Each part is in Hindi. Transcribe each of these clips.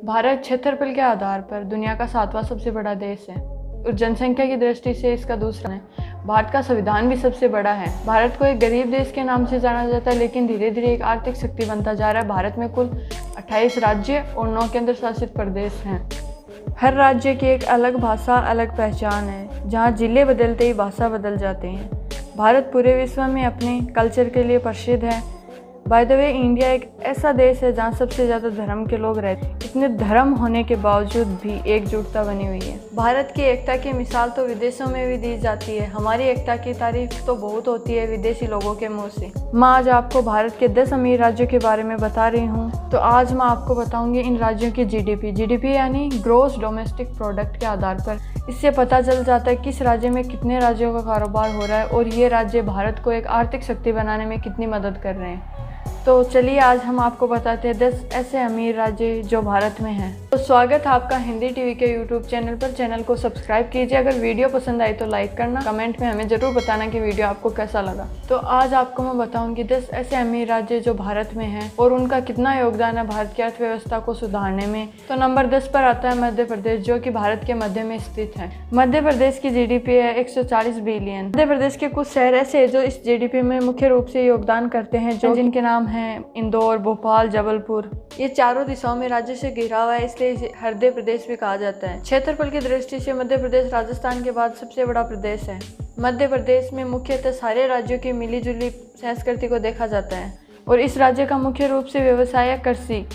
भारत क्षेत्रफल के आधार पर दुनिया का 7वां सबसे बड़ा देश है और जनसंख्या की दृष्टि से इसका दूसरा है। भारत का संविधान भी सबसे बड़ा है। भारत को एक गरीब देश के नाम से जाना जाता है, लेकिन धीरे धीरे एक आर्थिक शक्ति बनता जा रहा है। भारत में कुल 28 राज्य और 9 केंद्र शासित प्रदेश हैं। हर राज्य की एक अलग भाषा, अलग पहचान है, जहाँ जिले बदलते ही भाषा बदल जाते हैं। भारत पूरे विश्व में अपने कल्चर के लिए प्रसिद्ध है। बाय द वे, इंडिया एक ऐसा देश है जहाँ सबसे ज़्यादा धर्म के लोग रहते हैं। इतने धर्म होने के बावजूद भी एकजुटता बनी हुई है। भारत की एकता की मिसाल तो विदेशों में भी दी जाती है। हमारी एकता की तारीफ तो बहुत होती है विदेशी लोगों के मुँह से। मैं आज आपको भारत के 10 अमीर राज्यों के बारे में बता रही हूँ। तो आज मैं आपको बताऊँगी इन राज्यों की जीडीपी यानी ग्रॉस डोमेस्टिक प्रोडक्ट के आधार पर। इससे पता चल जाता है किस राज्य में कितने राज्यों का कारोबार हो रहा है और ये राज्य भारत को एक आर्थिक शक्ति बनाने में कितनी मदद कर रहे हैं। तो चलिए आज हम आपको बताते हैं 10 ऐसे अमीर राज्य जो भारत में हैं। तो स्वागत है आपका हिंदी टीवी के यूट्यूब चैनल पर। चैनल को सब्सक्राइब कीजिए। अगर वीडियो पसंद आई तो लाइक करना, कमेंट में हमें ज़रूर बताना कि वीडियो आपको कैसा लगा। तो आज आपको मैं बताऊंगी 10 ऐसे अमीर राज्य जो भारत में हैं और उनका कितना योगदान है भारत की अर्थव्यवस्था को सुधारने में। तो नंबर 10 पर आता है मध्य प्रदेश, जो कि भारत के मध्य में स्थित है। मध्य प्रदेश की जीडीपी है 140 बिलियन। मध्य प्रदेश के कुछ शहर ऐसे हैं जो इस जीडीपी में मुख्य रूप से योगदान करते हैं, जिनके नाम हैं इंदौर, भोपाल, जबलपुर। ये चारों दिशाओं में राज्य से घिरा हुआ है, इसलिए इसे हृदय प्रदेश भी कहा जाता है। क्षेत्रफल की दृष्टि से मध्य प्रदेश राजस्थान के बाद सबसे बड़ा प्रदेश है। मध्य प्रदेश में मुख्यतः सारे राज्यों की मिलीजुली संस्कृति को देखा जाता है और इस राज्य का मुख्य रूप से व्यवसाय है कृषि।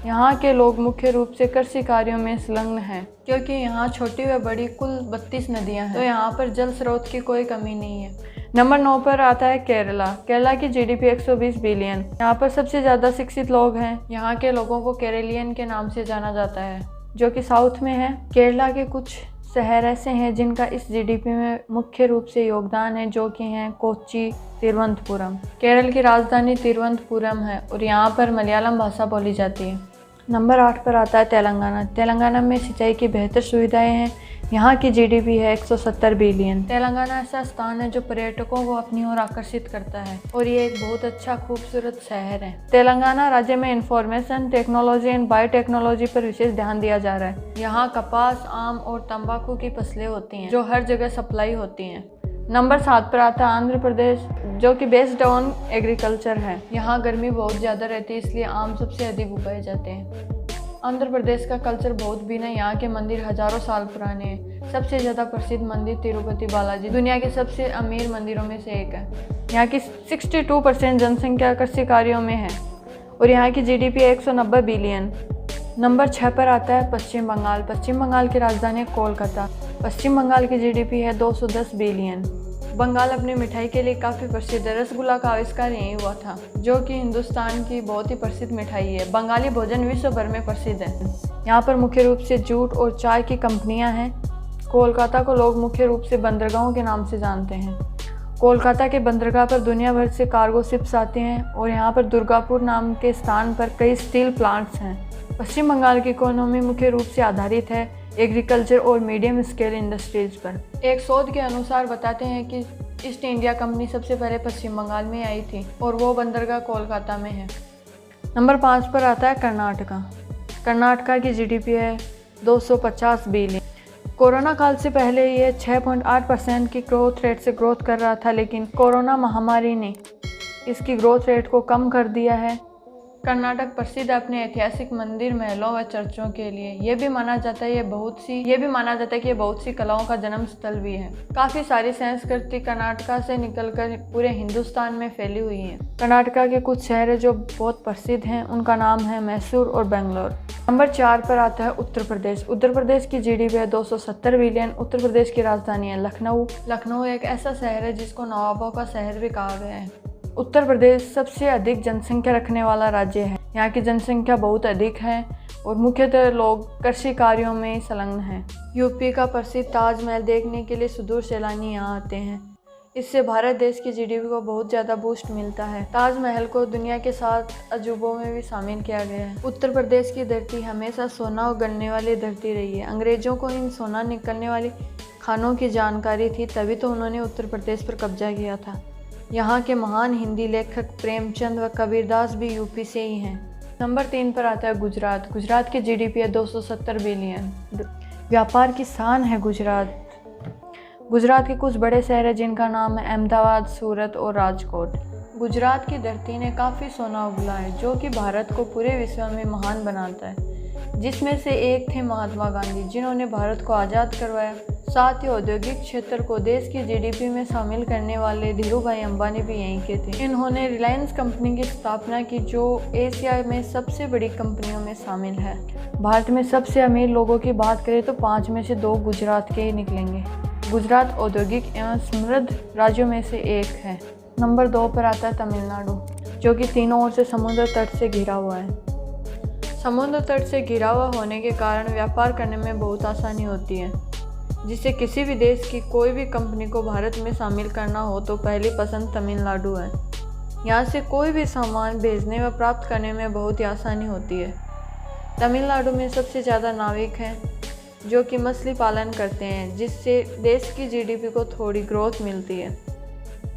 यहाँ के लोग मुख्य रूप से कृषि कार्यों में संलग्न हैं, क्योंकि यहाँ छोटी व बड़ी कुल 32 नदियाँ हैं, तो यहाँ पर जल स्रोत की कोई कमी नहीं है। नंबर 9 पर आता है केरला। केरला की जीडीपी 120 बिलियन। यहाँ पर सबसे ज़्यादा शिक्षित लोग हैं। यहाँ के लोगों को केरलियन के नाम से जाना जाता है, जो कि साउथ में है। केरला के कुछ शहर ऐसे हैं जिनका इस जीडीपी में मुख्य रूप से योगदान है, जो कि हैं कोच्चि, तिरुवनंतपुरम। केरल की राजधानी तिरुवनंतपुरम है और यहाँ पर मलयालम भाषा बोली जाती है। नंबर 8 पर आता है तेलंगाना। तेलंगाना में सिंचाई की बेहतर सुविधाएं हैं। यहाँ की जीडीपी है 170 बिलियन। तेलंगाना ऐसा स्थान है जो पर्यटकों को अपनी ओर आकर्षित करता है और ये एक बहुत अच्छा खूबसूरत शहर है। तेलंगाना राज्य में इंफॉर्मेशन टेक्नोलॉजी एंड बायोटेक्नोलॉजी पर विशेष ध्यान दिया जा रहा है। यहाँ कपास, आम और तंबाकू की फसलें होती हैं, जो हर जगह सप्लाई होती हैं। नंबर 7 पर आता है आंध्र प्रदेश, जो कि बेस्ड ऑन एग्रीकल्चर है। यहाँ गर्मी बहुत ज़्यादा रहती है, इसलिए आम सबसे अधिक उगाए जाते हैं। आंध्र प्रदेश का कल्चर बहुत भिन्न है। यहाँ के मंदिर हजारों साल पुराने हैं। सबसे ज़्यादा प्रसिद्ध मंदिर तिरुपति बालाजी दुनिया के सबसे अमीर मंदिरों में से एक है। यहाँ की 62% जनसंख्या कृषि कार्यों में है और यहाँ की जीडीपी 190 बिलियन। नंबर 6 पर आता है पश्चिम बंगाल। पश्चिम बंगाल की राजधानी है कोलकाता। पश्चिम बंगाल की जीडीपी है 210 बिलियन। बंगाल अपनी मिठाई के लिए काफ़ी प्रसिद्ध है। रसगुल्ला का आविष्कार यहीं हुआ था, जो कि हिंदुस्तान की बहुत ही प्रसिद्ध मिठाई है। बंगाली भोजन विश्व भर में प्रसिद्ध है। यहाँ पर मुख्य रूप से जूट और चाय की कंपनियाँ हैं। कोलकाता को लोग मुख्य रूप से बंदरगाहों के नाम से जानते हैं। कोलकाता के बंदरगाह पर दुनिया भर से कार्गो शिप्स आते हैं और यहाँ पर दुर्गापुर नाम के स्थान पर कई स्टील प्लांट्स हैं। पश्चिम बंगाल की इकोनॉमी मुख्य रूप से आधारित है एग्रीकल्चर और मीडियम स्केल इंडस्ट्रीज पर। एक शोध के अनुसार बताते हैं कि ईस्ट इंडिया कंपनी सबसे पहले पश्चिम बंगाल में आई थी और वो बंदरगाह कोलकाता में है। नंबर 5 पर आता है कर्नाटका। कर्नाटका की जीडीपी है 250 बिलियन। कोरोना काल से पहले ये 6.8% की ग्रोथ रेट से ग्रोथ कर रहा था, लेकिन कोरोना महामारी ने इसकी ग्रोथ रेट को कम कर दिया है। कर्नाटक प्रसिद्ध अपने ऐतिहासिक मंदिर, महलों व चर्चों के लिए। ये भी माना जाता है कि ये बहुत सी कलाओं का जन्म स्थल भी है। काफ़ी सारी संस्कृति कर्नाटका से निकलकर पूरे हिंदुस्तान में फैली हुई है। कर्नाटका के कुछ शहर जो बहुत प्रसिद्ध हैं, उनका नाम है मैसूर और बेंगलोर। नंबर 4 पर आता है उत्तर प्रदेश। उत्तर प्रदेश की जीडीपी है 270 बिलियन। उत्तर प्रदेश की राजधानी है लखनऊ। लखनऊ एक ऐसा शहर है जिसको नवाबों का शहर भी कहा गया है। उत्तर प्रदेश सबसे अधिक जनसंख्या रखने वाला राज्य है। यहाँ की जनसंख्या बहुत अधिक है और मुख्यतः लोग कृषि कार्यों में संलग्न हैं। यूपी का प्रसिद्ध ताजमहल देखने के लिए सुदूर सैलानी यहाँ आते हैं। इससे भारत देश की जीडीपी को बहुत ज़्यादा बूस्ट मिलता है। ताजमहल को दुनिया के 7 अजूबों में भी शामिल किया गया है। उत्तर प्रदेश की धरती हमेशा सोना उगलने वाली धरती रही है। अंग्रेजों को इन सोना निकलने वाली खानों की जानकारी थी, तभी तो उन्होंने उत्तर प्रदेश पर कब्जा किया था। यहाँ के महान हिंदी लेखक प्रेमचंद व कबीरदास भी यूपी से ही हैं। नंबर 3 पर आता है गुजरात। गुजरात की जीडीपी है 270 बिलियन। व्यापार की शान है गुजरात। गुजरात के कुछ बड़े शहर हैं जिनका नाम है अहमदाबाद, सूरत और राजकोट। गुजरात की धरती ने काफ़ी सोना उगला है जो कि भारत को पूरे विश्व में महान बनाता है, जिसमें से एक थे महात्मा गांधी जिन्होंने भारत को आज़ाद करवाया। साथ ही औद्योगिक क्षेत्र को देश की जीडीपी में शामिल करने वाले धीरूभाई अंबानी भी यहीं के थे। इन्होंने रिलायंस कंपनी की स्थापना की जो एशिया में सबसे बड़ी कंपनियों में शामिल है। भारत में सबसे अमीर लोगों की बात करें तो 5 में से 2 गुजरात के ही निकलेंगे। गुजरात औद्योगिक एवं समृद्ध राज्यों में से एक है। नंबर 2 पर आता है तमिलनाडु, जो कि तीनों ओर से समुद्र तट से घिरा हुआ है। समुद्र तट से घिरा हुआ होने के कारण व्यापार करने में बहुत आसानी होती है, जिससे किसी भी देश की कोई भी कंपनी को भारत में शामिल करना हो तो पहली पसंद तमिलनाडु है। यहाँ से कोई भी सामान भेजने व प्राप्त करने में बहुत ही आसानी होती है। तमिलनाडु में सबसे ज़्यादा नाविक हैं जो कि मछली पालन करते हैं, जिससे देश की जीडीपी को थोड़ी ग्रोथ मिलती है।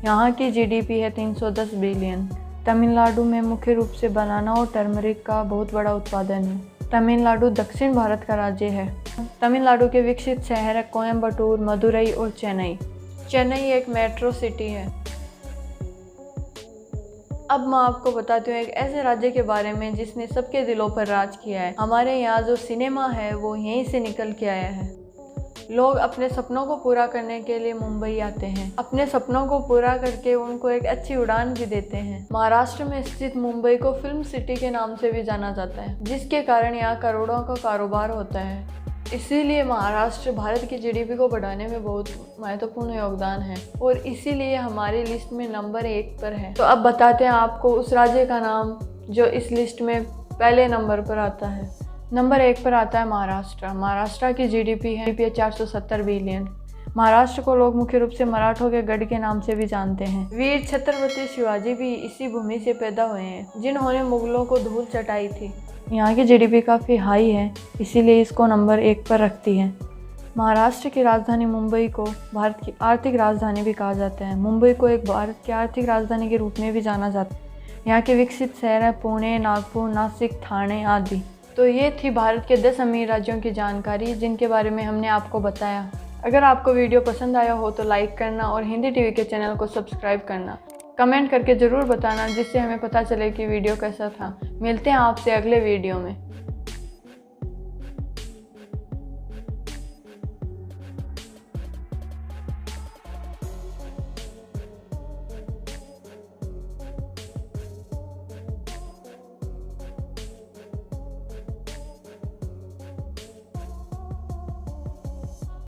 यहाँ की जीडीपी है 310 बिलियन। तमिलनाडु में मुख्य रूप से बनाना और टर्मरिक का बहुत बड़ा उत्पादन है। तमिलनाडु दक्षिण भारत का राज्य है। तमिलनाडु के विकसित शहर है कोयम्बटूर, मदुरई और चेन्नई। चेन्नई एक मेट्रो सिटी है। अब मैं आपको बताती हूँ एक ऐसे राज्य के बारे में जिसने सबके दिलों पर राज किया है। हमारे यहाँ जो सिनेमा है वो यहीं से निकल के आया है। लोग अपने सपनों को पूरा करने के लिए मुंबई आते हैं। अपने सपनों को पूरा करके उनको एक अच्छी उड़ान भी देते हैं। महाराष्ट्र में स्थित मुंबई को फिल्म सिटी के नाम से भी जाना जाता है, जिसके कारण यहाँ करोड़ों का कारोबार होता है। इसीलिए महाराष्ट्र भारत की जीडीपी को बढ़ाने में बहुत महत्वपूर्ण योगदान है और इसीलिए हमारी लिस्ट में नंबर 1 पर है। तो अब बताते हैं आपको उस राज्य का नाम जो इस लिस्ट में पहले नंबर पर आता है। नंबर 1 पर आता है महाराष्ट्र। महाराष्ट्र की जीडीपी है 470 बिलियन। महाराष्ट्र को लोग मुख्य रूप से मराठों के गढ़ के नाम से भी जानते हैं। वीर छत्रपति शिवाजी भी इसी भूमि से पैदा हुए हैं, जिन्होंने मुगलों को धूल चटाई थी। यहाँ की जीडीपी काफ़ी हाई है, इसीलिए इसको नंबर 1 पर रखती है। महाराष्ट्र की राजधानी मुंबई को भारत की आर्थिक राजधानी भी कहा जाता है। मुंबई को एक भारत की आर्थिक राजधानी के रूप में भी जाना जाता है। यहाँ के विकसित शहर हैं पुणे, नागपुर, नासिक, ठाणे आदि। तो ये थी भारत के 10 अमीर राज्यों की जानकारी जिनके बारे में हमने आपको बताया। अगर आपको वीडियो पसंद आया हो तो लाइक करना और हिंदी टीवी के चैनल को सब्सक्राइब करना। कमेंट करके ज़रूर बताना जिससे हमें पता चले कि वीडियो कैसा था। मिलते हैं आपसे अगले वीडियो में।